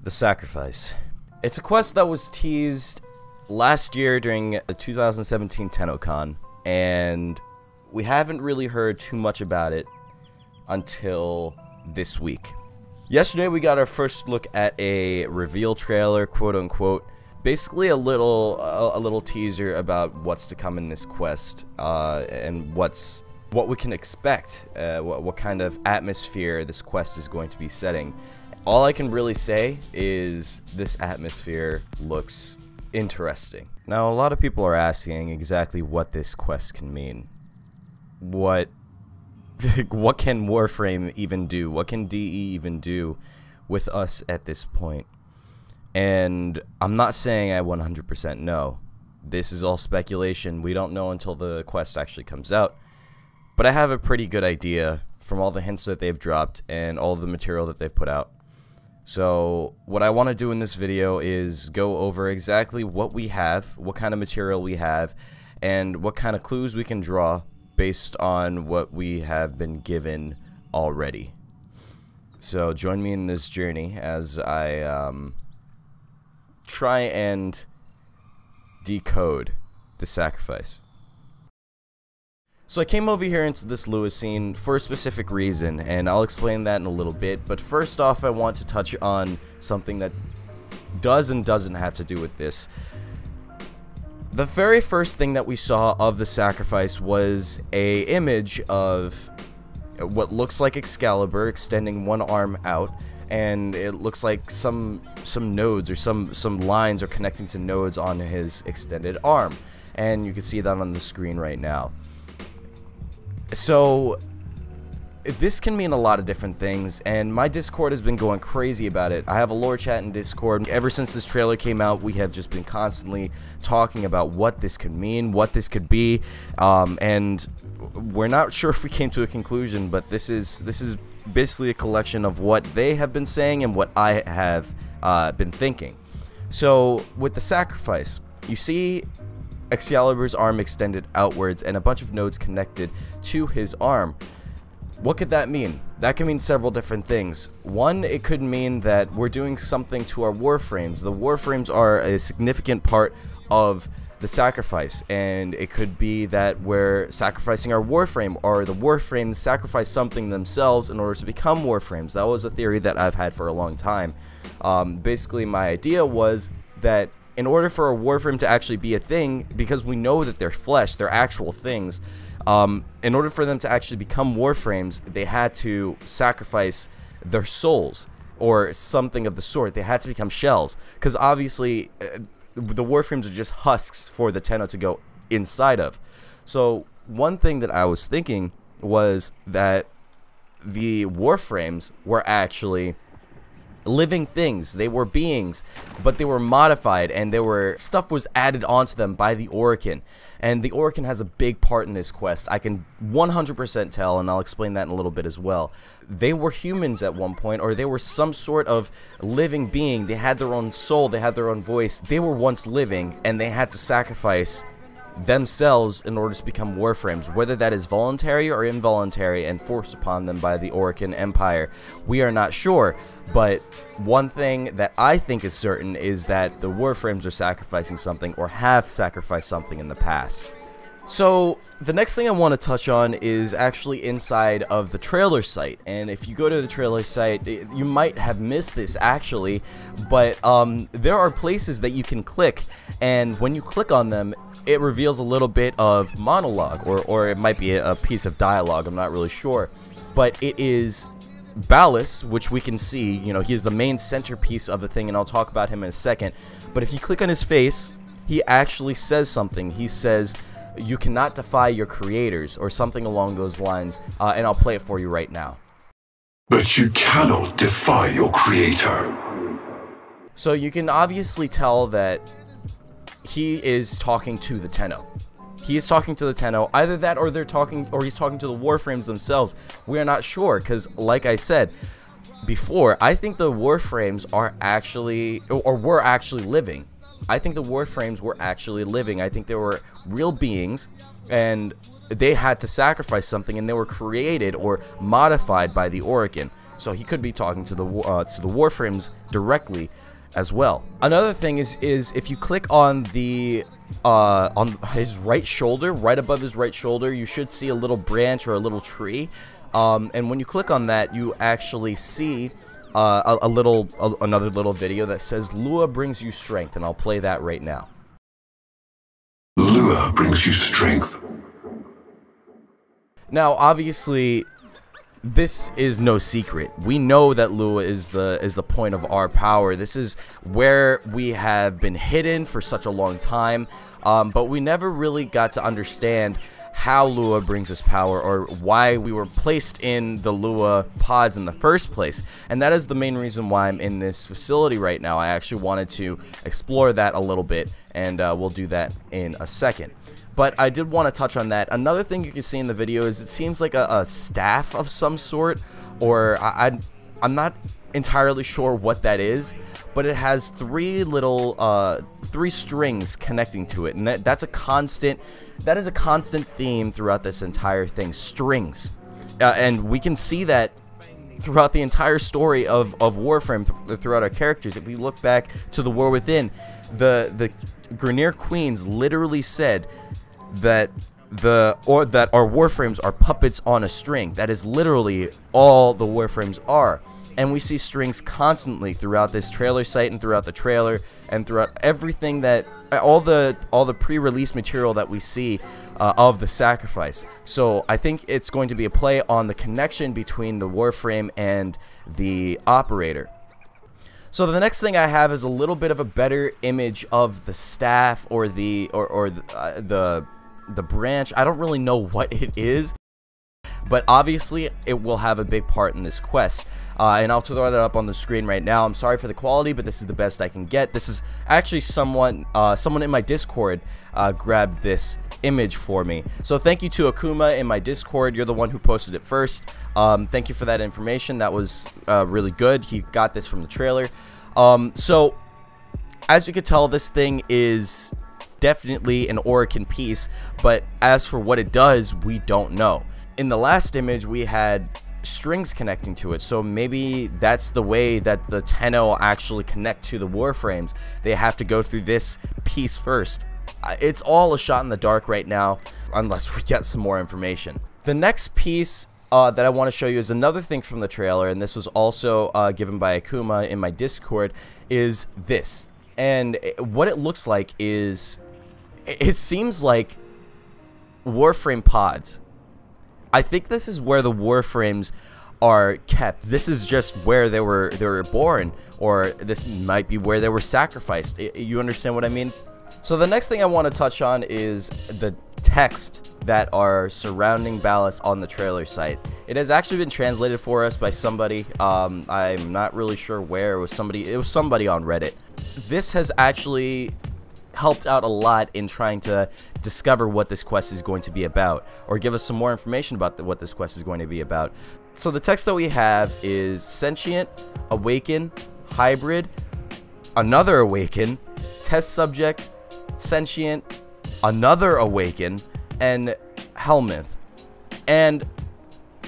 The Sacrifice. It's a quest that was teased last year during the 2017 TennoCon, and we haven't really heard too much about it until this week. Yesterday we got our first look at a reveal trailer, quote unquote. Basically a little teaser about what's to come in this quest, and what we can expect, what kind of atmosphere this quest is going to be setting. All I can really say is this atmosphere looks interesting. Now, a lot of people are asking exactly what this quest can mean. What can Warframe even do? What can DE even do with us at this point? And I'm not saying I 100% know. This is all speculation. We don't know until the quest actually comes out. But I have a pretty good idea from all the hints that they've dropped and all the material that they've put out. So what I want to do in this video is go over exactly what we have, what kind of material we have, and what kind of clues we can draw based on what we have been given already. So join me in this journey as I try and decode the Sacrifice. So I came over here into this Lewis scene for a specific reason, and I'll explain that in a little bit. But first off, I want to touch on something that does and doesn't have to do with this. The very first thing that we saw of the Sacrifice was an image of what looks like Excalibur extending one arm out, and it looks like some nodes or some lines are connecting to nodes on his extended arm, and you can see that on the screen right now. So this can mean a lot of different things, and my Discord has been going crazy about it. I have a lore chat in Discord. Ever since this trailer came out, we have just been constantly talking about what this could mean, what this could be, and we're not sure if we came to a conclusion, but this is basically a collection of what they have been saying and what I have been thinking. So with the Sacrifice, you see Excalibur's arm extended outwards and a bunch of nodes connected to his arm. What could that mean? That can mean several different things. One, it could mean that we're doing something to our Warframes. The Warframes are a significant part of the Sacrifice, and it could be that we're sacrificing our Warframe, or the Warframes sacrifice something themselves in order to become Warframes. That was a theory that I've had for a long time. Basically, my idea was that in order for a Warframe to actually be a thing, because we know that they're flesh, they're actual things, in order for them to actually become Warframes, they had to sacrifice their souls, or something of the sort. They had to become shells, because obviously the Warframes are just husks for the Tenno to go inside of. So one thing that I was thinking was that the Warframes were actually living things. They were beings, but they were modified, and stuff was added onto them by the Orokin, and the Orokin has a big part in this quest. I can 100% tell, and I'll explain that in a little bit as well. They were humans at one point, or they were some sort of living being. They had their own soul, they had their own voice. They were once living, and they had to sacrifice themselves in order to become Warframes, whether that is voluntary or involuntary and forced upon them by the Orokin Empire. We are not sure, but one thing that I think is certain is that the Warframes are sacrificing something, or have sacrificed something in the past. So the next thing I want to touch on is actually inside of the trailer site, and if you go to the trailer site, you might have missed this actually, but there are places that you can click, and when you click on them, it reveals a little bit of monologue, or it might be a piece of dialogue, I'm not really sure. But it is Ballas, which we can see, you know, he is the main centerpiece of the thing, and I'll talk about him in a second. But if you click on his face, he actually says something. He says, "You cannot defy your creators," or something along those lines, and I'll play it for you right now. But you cannot defy your creator. So you can obviously tell that he is talking to the Tenno. He is talking to the Tenno. Either that, or he's talking to the Warframes themselves. We are not sure, because like I said before, I think the Warframes are actually, or were actually living. I think the Warframes were actually living. I think they were real beings, and they had to sacrifice something, and they were created or modified by the Orokin. So he could be talking to the Warframes directly as well. Another thing is if you click on the on his right shoulder, right above his right shoulder, you should see a little branch or a little tree. And when you click on that, you actually see another little video that says Lua brings you strength, and I'll play that right now. Lua brings you strength. Now, obviously, this is no secret. We know that Lua is the point of our power. This is where we have been hidden for such a long time, but we never really got to understand how Lua brings us power, or why we were placed in the Lua pods in the first place. And that is the main reason why I'm in this facility right now. I actually wanted to explore that a little bit, and we'll do that in a second. But I did want to touch on that. Another thing you can see in the video is it seems like a staff of some sort, or I'm not entirely sure what that is, but it has three strings connecting to it, and that is a constant theme throughout this entire thing. Strings, and we can see that throughout the entire story of Warframe, throughout our characters. If we look back to the War Within, the Grineer Queens literally said that our Warframes are puppets on a string. That is literally all the Warframes are. And we see strings constantly throughout this trailer site, and throughout the trailer, and throughout everything that all the pre-release material that we see of the sacrifice. So I think it's going to be a play on the connection between the Warframe and the operator. So the next thing I have is a little bit of a better image of the staff, or the branch. I don't really know what it is, but obviously it will have a big part in this quest. And I'll throw that up on the screen right now. I'm sorry for the quality, but this is the best I can get. This is actually someone in my Discord grabbed this image for me. So thank you to Akuma in my Discord. You're the one who posted it first. Thank you for that information. That was really good. He got this from the trailer. So as you can tell, this thing is definitely an Orokin piece, but as for what it does, we don't know. In the last image, we had strings connecting to it, so maybe that's the way that the Tenno actually connect to the Warframes. They have to go through this piece first. It's all a shot in the dark right now, unless we get some more information. The next piece that I want to show you is another thing from the trailer, and this was also given by Akuma in my Discord, is this. And what it looks like is, it seems like Warframe pods. I think this is where the Warframes are kept. This is just where they were born, or this might be where they were sacrificed. You understand what I mean? So the next thing I want to touch on is the text that are surrounding Ballast on the trailer site. It has actually been translated for us by somebody. I'm not really sure where. It was somebody on Reddit. This has actually helped out a lot in trying to discover what this quest is going to be about, or give us some more information about what this quest is going to be about. So the text that we have is sentient, awaken, hybrid, another awaken, test subject, sentient, another awaken, and Helminth. And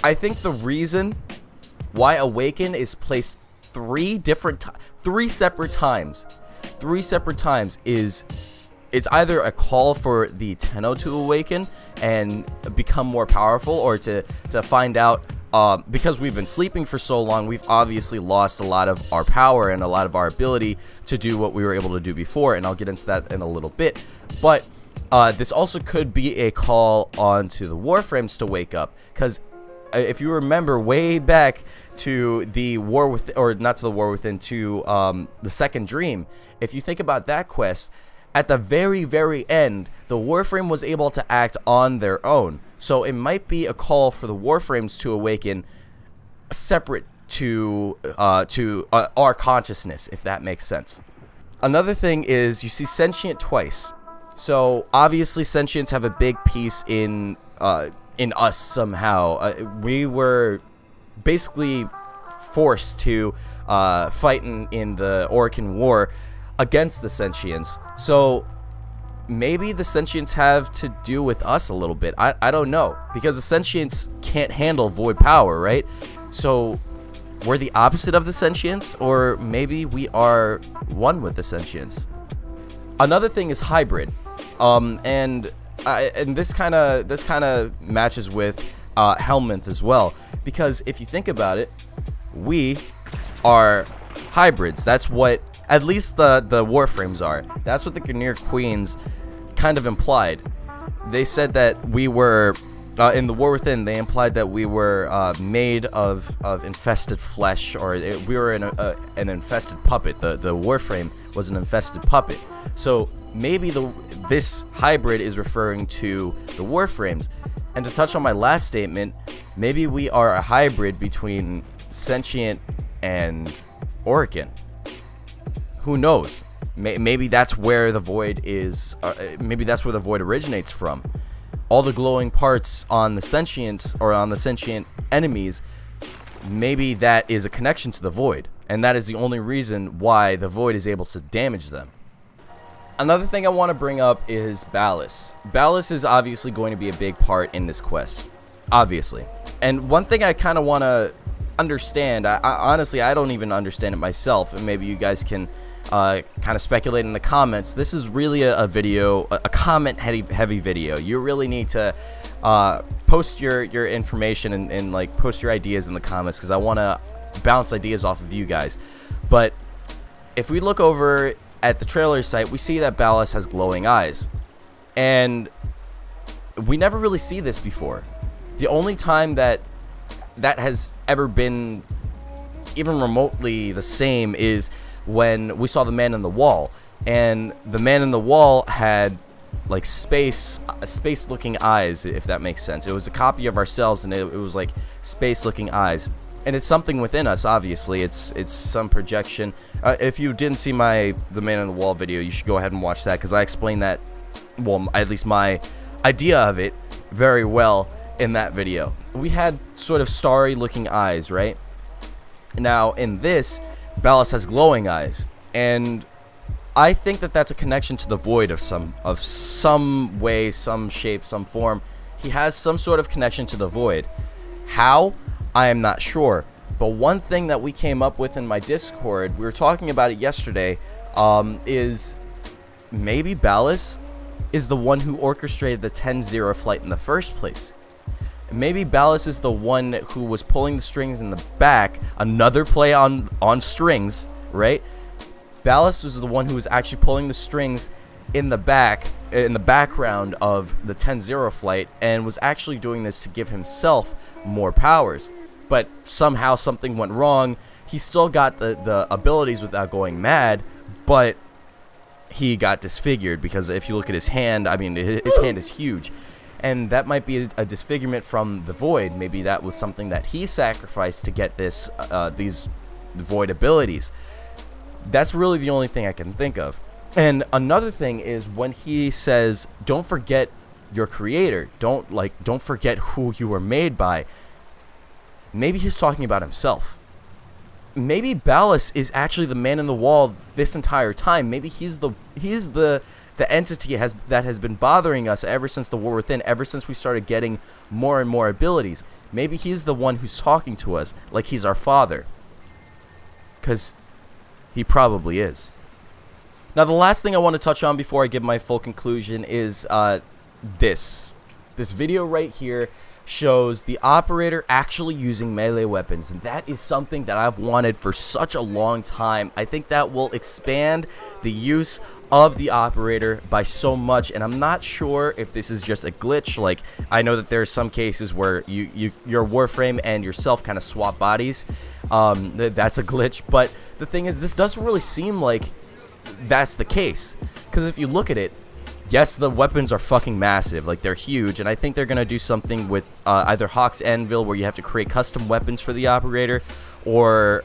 I think the reason why awaken is placed three separate times is it's either a call for the Tenno to awaken and become more powerful, or to find out, because we've been sleeping for so long, we've obviously lost a lot of our power and a lot of our ability to do what we were able to do before, and I'll get into that in a little bit. But this also could be a call on to the Warframes to wake up, because if you remember way back to the War Within, or not to the War Within, to the Second Dream, if you think about that quest, at the very, very end, the Warframe was able to act on their own. So it might be a call for the Warframes to awaken separate to our consciousness, if that makes sense. Another thing is you see sentient twice. So obviously sentients have a big piece in us somehow. We were basically forced to fight in the Orokin War against the sentients. So maybe the sentients have to do with us a little bit. I don't know, because the sentients can't handle void power, right? So we're the opposite of the sentience, or maybe we are one with the sentience. Another thing is hybrid, and this kind of matches with Helminth as well, because if you think about it, we are hybrids. That's what at least the Warframes are. That's what the Grineer Queens kind of implied. They said that we were in the War Within. They implied that we were made of infested flesh, or we were an infested puppet. The Warframe was an infested puppet. So maybe this hybrid is referring to the Warframes. And to touch on my last statement, maybe we are a hybrid between sentient and Orokin. Who knows? Maybe that's where the void is. Maybe that's where the void originates from. All the glowing parts on the sentients, or on the sentient enemies, maybe that is a connection to the void, and that is the only reason why the void is able to damage them. Another thing I want to bring up is Ballas. Ballas is obviously going to be a big part in this quest, obviously. And one thing I kind of want to understand, honestly, I don't even understand it myself, and maybe you guys can kind of speculate in the comments. This is really a video, a comment heavy video. You really need to post your information and like post your ideas in the comments, because I want to bounce ideas off of you guys. But if we look over at the trailer site, we see that Ballas has glowing eyes, and we never really see this before. The only time that has ever been even remotely the same is when we saw the Man in the Wall, and the Man in the Wall had like space looking eyes, if that makes sense. It was a copy of ourselves, and it was like space looking eyes, and it's something within us. Obviously it's some projection. If you didn't see the Man in the Wall video, you should go ahead and watch that, because I explained that, well, at least my idea of it, very well in that video. We had sort of starry looking eyes, right? Now in this, Ballas has glowing eyes, and I think that that's a connection to the void of some way, some shape, some form. He has some sort of connection to the void. How? I am not sure. But one thing that we came up with in my Discord, we were talking about it yesterday, is maybe Ballas is the one who orchestrated the 10-0 flight in the first place. Maybe Ballas is the one who was pulling the strings in the back. Another play on strings, right? Ballas was the one who was actually pulling the strings in the background of the 10-0 flight, and was actually doing this to give himself more powers. But somehow something went wrong. He still got the abilities without going mad, but he got disfigured, because if you look at his hand, I mean, his hand is huge. And that might be a disfigurement from the void. Maybe that was something that he sacrificed to get these void abilities. That's really the only thing I can think of. And another thing is when he says, don't forget your creator, don't forget who you were made by. Maybe he's talking about himself. Maybe Ballas is actually the Man in the Wall this entire time. Maybe he's the entity that has been bothering us ever since the War Within, ever since we started getting more and more abilities. Maybe he's the one who's talking to us like he's our father, because he probably is. Now, the last thing I want to touch on before I give my full conclusion is this video right here shows the operator actually using melee weapons, and that is something that I've wanted for such a long time. I think that will expand the use of the operator by so much, and I'm not sure if this is just a glitch. Like, I know that there are some cases where your Warframe and yourself kind of swap bodies. That's a glitch, but the thing is, this doesn't really seem like that's the case, because if you look at it, yes, the weapons are fucking massive, like they're huge, and I think they're gonna do something with either Hawk's Anvil, where you have to create custom weapons for the operator, or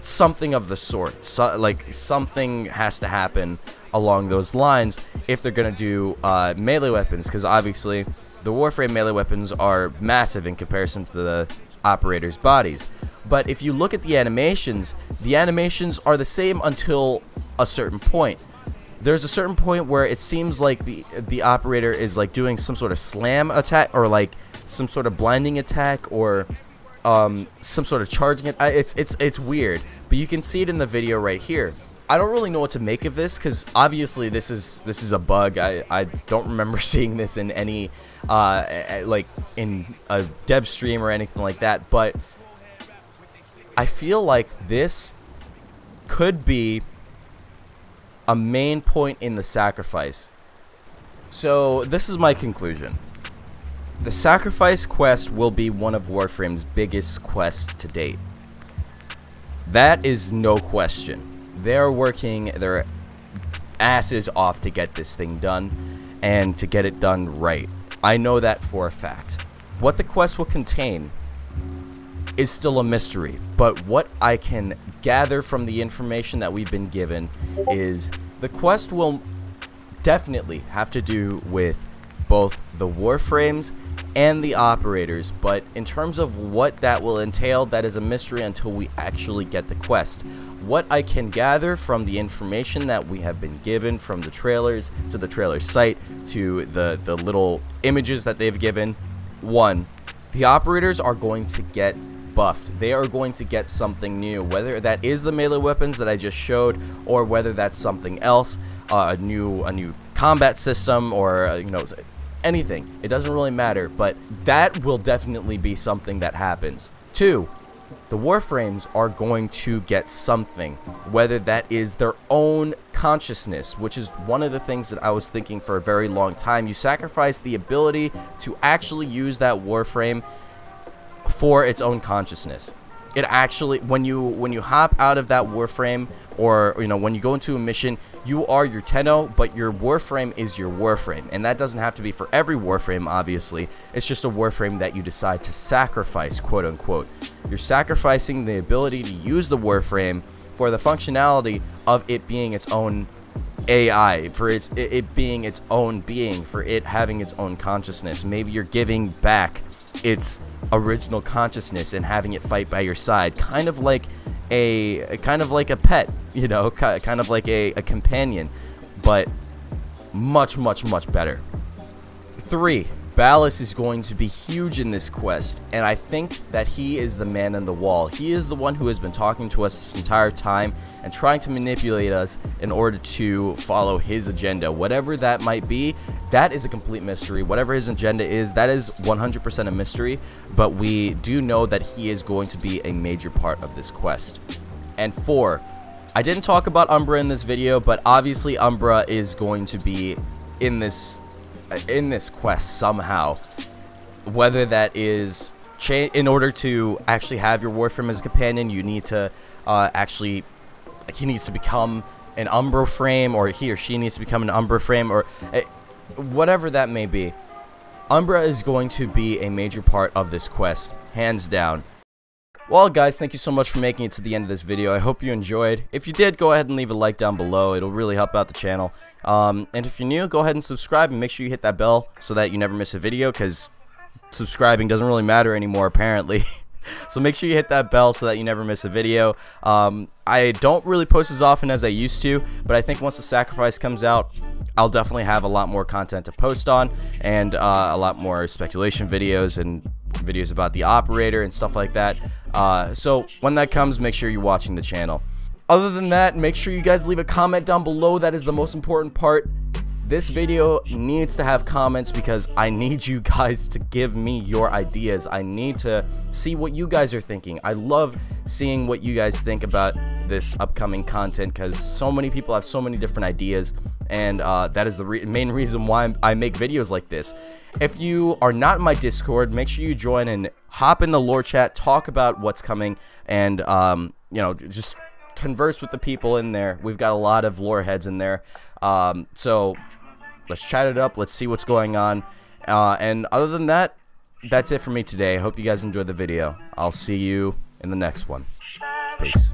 something of the sort. So, like, something has to happen along those lines if they're gonna do melee weapons, because obviously the Warframe melee weapons are massive in comparison to the operator's bodies. But if you look at the animations are the same until a certain point. There's a certain point where it seems like the operator is like doing some sort of slam attack, or like some sort of blinding attack, or some sort of charging it. It's weird, but you can see it in the video right here. I don't really know what to make of this, because obviously this is a bug. I don't remember seeing this in any like in a dev stream or anything like that, but I feel like this could be a main point in the sacrifice. So this is my conclusion. The sacrifice quest will be one of Warframe's biggest quests to date. That is no question. They're working their asses off to get this thing done, and to get it done right. I know that for a fact. What the quest will contain is still a mystery, but what I can gather from the information that we've been given is the quest will definitely have to do with both the Warframes and the operators, but in terms of what that will entail, that is a mystery until we actually get the quest. What I can gather from the information that we have been given, from the trailers to the trailer site to the little images that they've given, one, the operators are going to get buffed. They are going to get something new, whether that is the melee weapons that I just showed, or whether that's something else, a new combat system, or you know, anything. It doesn't really matter, but that will definitely be something that happens. Two, the Warframes are going to get something, whether that is their own consciousness, which is one of the things that I was thinking for a very long time. You sacrifice the ability to actually use that Warframe for its own consciousness. It actually, when you hop out of that Warframe, or you know, when you go into a mission, you are your Tenno, but your Warframe is your Warframe, and that doesn't have to be for every Warframe. Obviously, it's just a Warframe that you decide to sacrifice, quote unquote. You're sacrificing the ability to use the Warframe for the functionality of it being its own AI, for it being its own being, for it having its own consciousness. Maybe you're giving back its original consciousness and having it fight by your side, kind of like a pet, you know, kind of like a companion, but much better. 3, Ballas is going to be huge in this quest, and I think that he is the man on the wall. He is the one who has been talking to us this entire time and trying to manipulate us in order to follow his agenda. Whatever that might be, that is a complete mystery. Whatever his agenda is, that is 100% a mystery, but we do know that he is going to be a major part of this quest. And 4, I didn't talk about Umbra in this video, but obviously Umbra is going to be in this quest somehow, whether that is in order to actually have your Warframe as a companion, you need to he needs to become an Umbra frame, or he or she needs to become an Umbra frame, or whatever that may be. Umbra is going to be a major part of this quest, hands down. Well, guys, thank you so much for making it to the end of this video. I hope you enjoyed. If you did, go ahead and leave a like down below. It'll really help out the channel. And if you're new, go ahead and subscribe, and make sure you hit that bell so that you never miss a video, because subscribing doesn't really matter anymore, apparently. So make sure you hit that bell so that you never miss a video. I don't really post as often as I used to, but I think once the sacrifice comes out, I'll definitely have a lot more content to post on, and a lot more speculation videos and videos about the operator and stuff like that. So when that comes, make sure you're watching the channel. Other than that, make sure you guys leave a comment down below. That is the most important part. This video needs to have comments, because I need you guys to give me your ideas. I need to see what you guys are thinking. I love seeing what you guys think about this upcoming content, because so many people have so many different ideas, and that is the main reason why I make videos like this. If you are not in my Discord, make sure you join and hop in the lore chat, talk about what's coming, and you know, just converse with the people in there. We've got a lot of lore heads in there, so let's chat it up. Let's see what's going on. And other than that, that's it for me today. I hope you guys enjoyed the video. I'll see you in the next one. Peace.